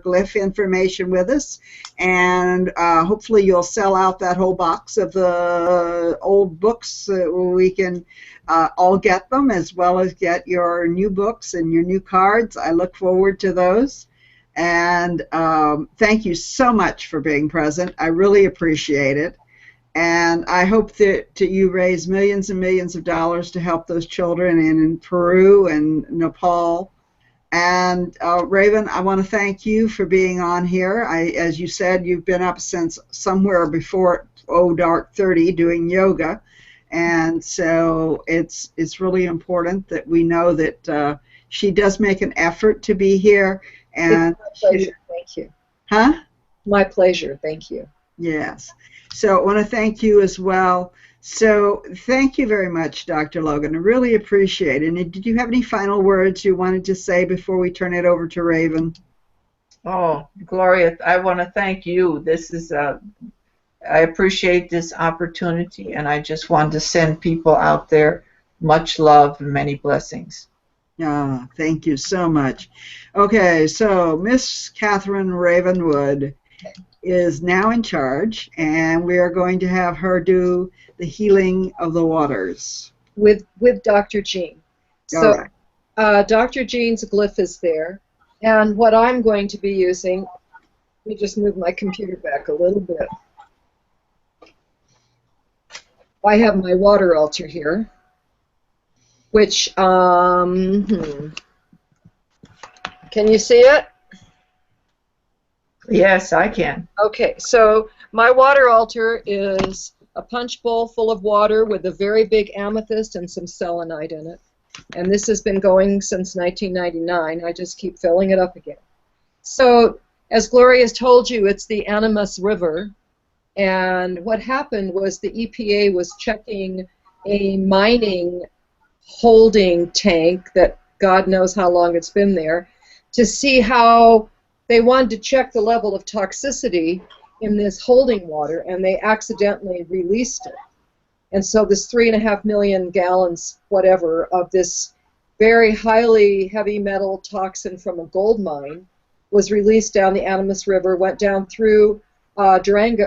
glyph information with us, and hopefully you'll sell out that whole box of the old books so we can all get them, as well as get your new books and your new cards. I look forward to those. And thank you so much for being present. I really appreciate it. And I hope that you raise millions and millions of dollars to help those children in Peru and Nepal. And Raven, I want to thank you for being on here. As you said, you've been up since somewhere before dark 30 doing yoga. And so it's really important that we know that she does make an effort to be here. And it's my pleasure. Thank you. Huh? My pleasure. Thank you. Yes. So I want to thank you as well. So thank you very much, Dr. Logan. I really appreciate it. And did you have any final words you wanted to say before we turn it over to Raven? Oh, Gloria, I want to thank you. This is I appreciate this opportunity, and I just want to send people out there much love and many blessings. Thank you so much. Okay, so Miss Kathryn Ravenwood is now in charge, and we are going to have her do the healing of the waters. With Dr. Jean. So Dr. Jean's glyph is there, and what I'm going to be using, let me just move my computer back a little bit. I have my water altar here, which, can you see it? Yes, I can. Okay, so my water altar is a punch bowl full of water with a very big amethyst and some selenite in it. And this has been going since 1999. I just keep filling it up again. So, as Gloria has told you, it's the Animas River. And what happened was the EPA was checking a mining holding tank that God knows how long it's been there to see how they wanted to check the level of toxicity in this holding water, and they accidentally released it. And so this 3.5 million gallons, whatever, of this very highly heavy metal toxin from a gold mine was released down the Animas River, went down through Durango,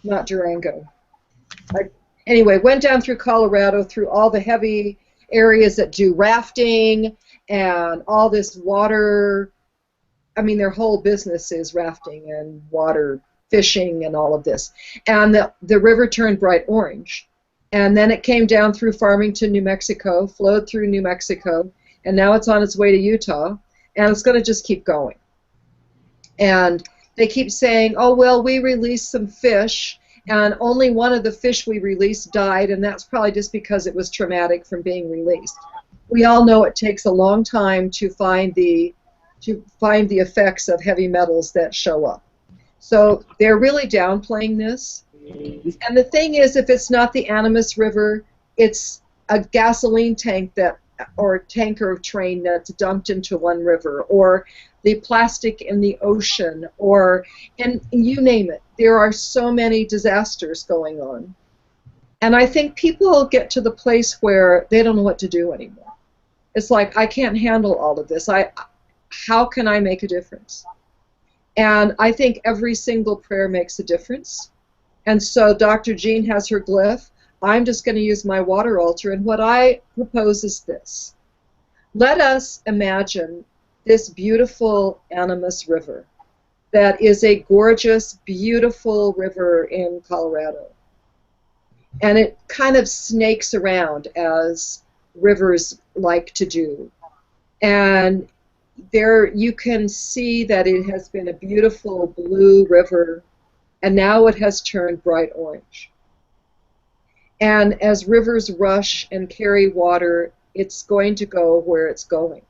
not Durango. Anyway, went down through Colorado, through all the heavy areas that do rafting and all this water. I mean, their whole business is rafting and water fishing and all of this. And the river turned bright orange. And then it came down through Farmington, New Mexico, flowed through New Mexico, and now it's on its way to Utah, and it's going to just keep going. And they keep saying, oh, well, we released some fish, and only one of the fish we released died, and that's probably just because it was traumatic from being released. We all know it takes a long time to find the effects of heavy metals that show up. So they're really downplaying this. And the thing is, if it's not the Animas River, it's a gasoline tank or tanker train that's dumped into one river, or the plastic in the ocean, and you name it. There are so many disasters going on. And I think people get to the place where they don't know what to do anymore. It's like, I can't handle all of this. How can I make a difference? And I think every single prayer makes a difference. And so Dr. Jean has her glyph. I'm just going to use my water altar. And what I propose is this. Let us imagine this beautiful Animas River that is a gorgeous, beautiful river in Colorado. And it kind of snakes around as rivers like to do. And there you can see that it has been a beautiful blue river, and now it has turned bright orange. And as rivers rush and carry water, it's going to go where it's going.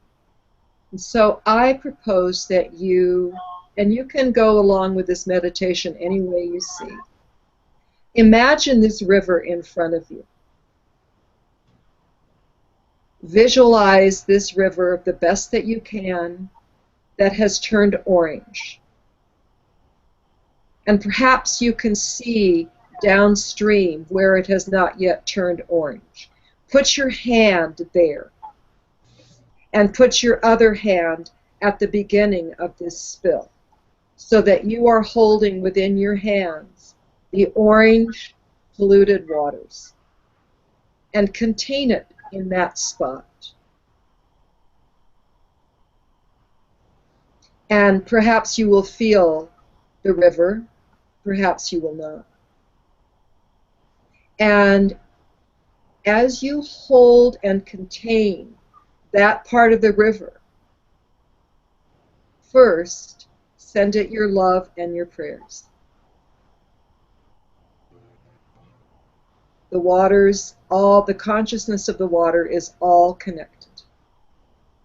And so I propose that you can go along with this meditation any way you see. Imagine this river in front of you. Visualize this river the best that you can that has turned orange. And perhaps you can see downstream where it has not yet turned orange. Put your hand there. and put your other hand at the beginning of this spill, so that you are holding within your hands the orange polluted waters, and contain it in that spot. And perhaps you will feel the river, perhaps you will not. And as you hold and contain that part of the river, first, send it your love and your prayers. The waters, all the consciousness of the water is all connected.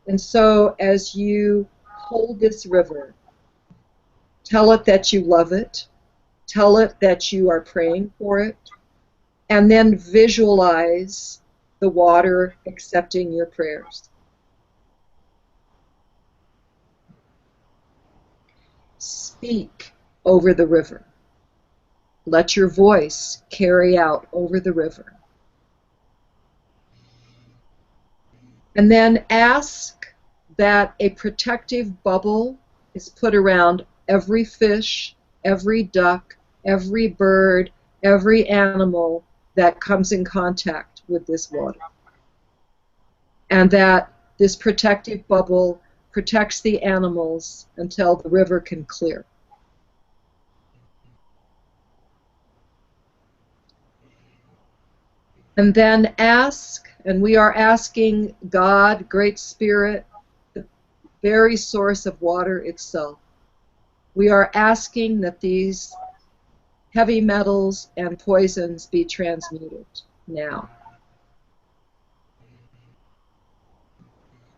And so as you hold this river, tell it that you love it, tell it that you are praying for it, and then visualize the water accepting your prayers. Speak over the river. Let your voice carry out over the river. And then ask that a protective bubble is put around every fish, every duck, every bird, every animal that comes in contact with this water. And that this protective bubble protects the animals until the river can clear. And then ask, and we are asking God, Great Spirit, the very source of water itself. We are asking that these heavy metals and poisons be transmuted now.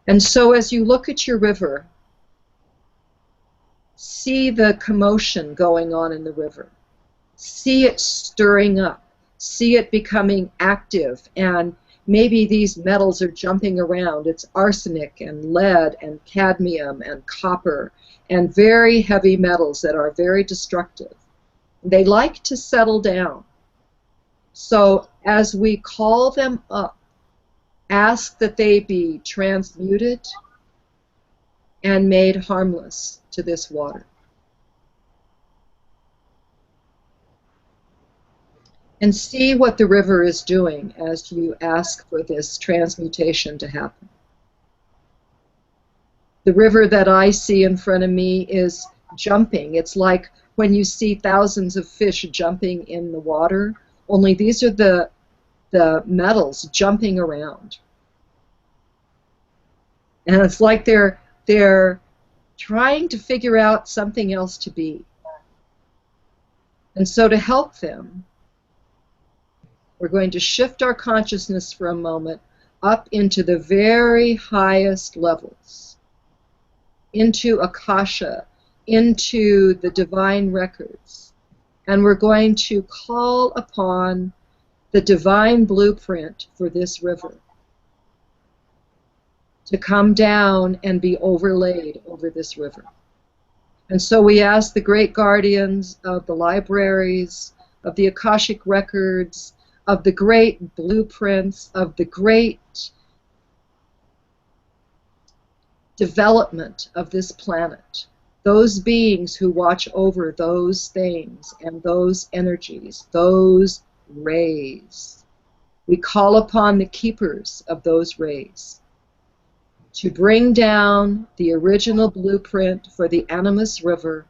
And so as you look at your river, see the commotion going on in the river. See it stirring up. See it becoming active, and maybe these metals are jumping around. It's arsenic and lead and cadmium and copper and very heavy metals that are very destructive. They like to settle down. So as we call them up, ask that they be transmuted and made harmless to this water. And see what the river is doing as you ask for this transmutation to happen. The river that I see in front of me is jumping. It's like when you see thousands of fish jumping in the water, only these are the metals jumping around. And it's like they're trying to figure out something else to be. And so to help them, we're going to shift our consciousness for a moment up into the very highest levels, into Akasha, into the divine records. And we're going to call upon the divine blueprint for this river to come down and be overlaid over this river. And so we ask the great guardians of the libraries, of the Akashic records, of the great blueprints, of the great development of this planet, those beings who watch over those things and those energies, those rays. We call upon the keepers of those rays to bring down the original blueprint for the Animas River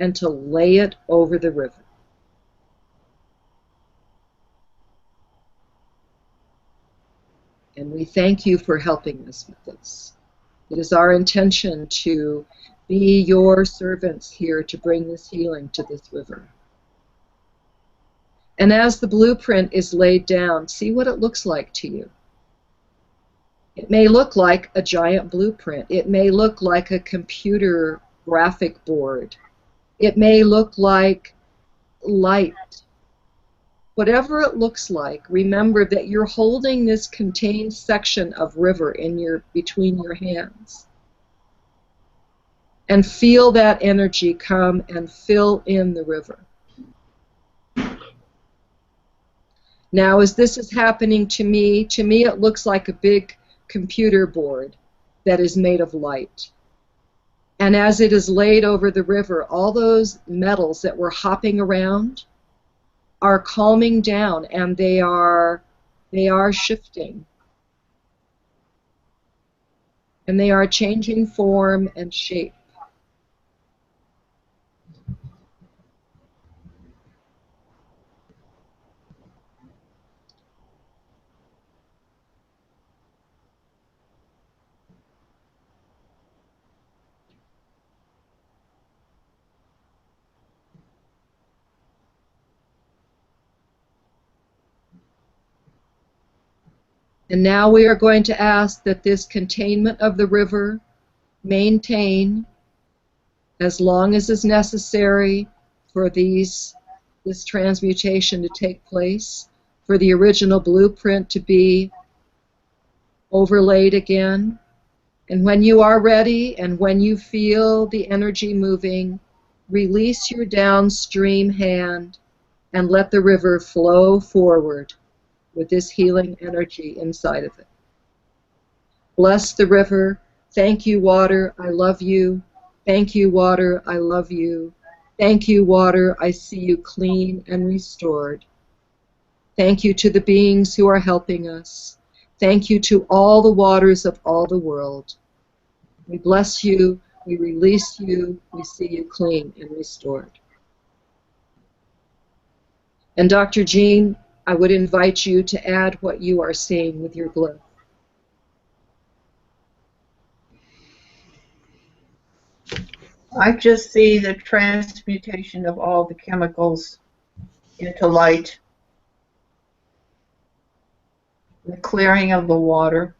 and to lay it over the river. And we thank you for helping us with this. It is our intention to be your servants here to bring this healing to this river. And as the blueprint is laid down, see what it looks like to you. It may look like a giant blueprint. It may look like a computer graphic board. It may look like light. Whatever it looks like, remember that you're holding this contained section of river in between your hands. And feel that energy come and fill in the river. Now, as this is happening to me it looks like a big computer board. that is made of light. And as it is laid over the river, all those metals that were hopping around are calming down, and they are shifting. And they are changing form and shape. And now we are going to ask that this containment of the river maintain as long as is necessary for this transmutation to take place, for the original blueprint to be overlaid again. And when you are ready and when you feel the energy moving, release your downstream hand and let the river flow forward with this healing energy inside of it. Bless the river. Thank you, water. I love you. Thank you, water. I love you. Thank you, water. I see you clean and restored. Thank you to the beings who are helping us. Thank you to all the waters of all the world. We bless you. We release you. We see you clean and restored. And Dr. Jean, I would invite you to add what you are seeing with your glyph. I just see the transmutation of all the chemicals into light, the clearing of the water,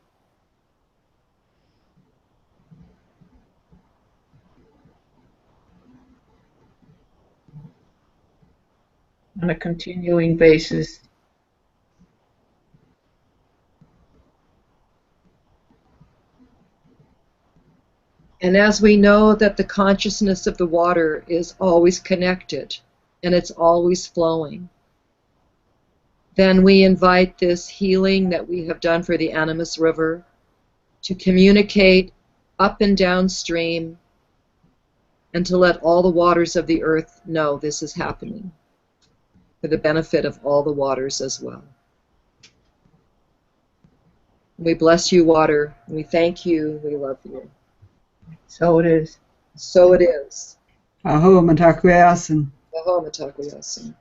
on a continuing basis. And as we know that the consciousness of the water is always connected and it's always flowing, then we invite this healing that we have done for the Animas River to communicate up and downstream and to let all the waters of the earth know this is happening for the benefit of all the waters as well. We bless you, water. We thank you. We love you. So it is. So it is. Aho Matakuyasin. Aho Matakuyasin.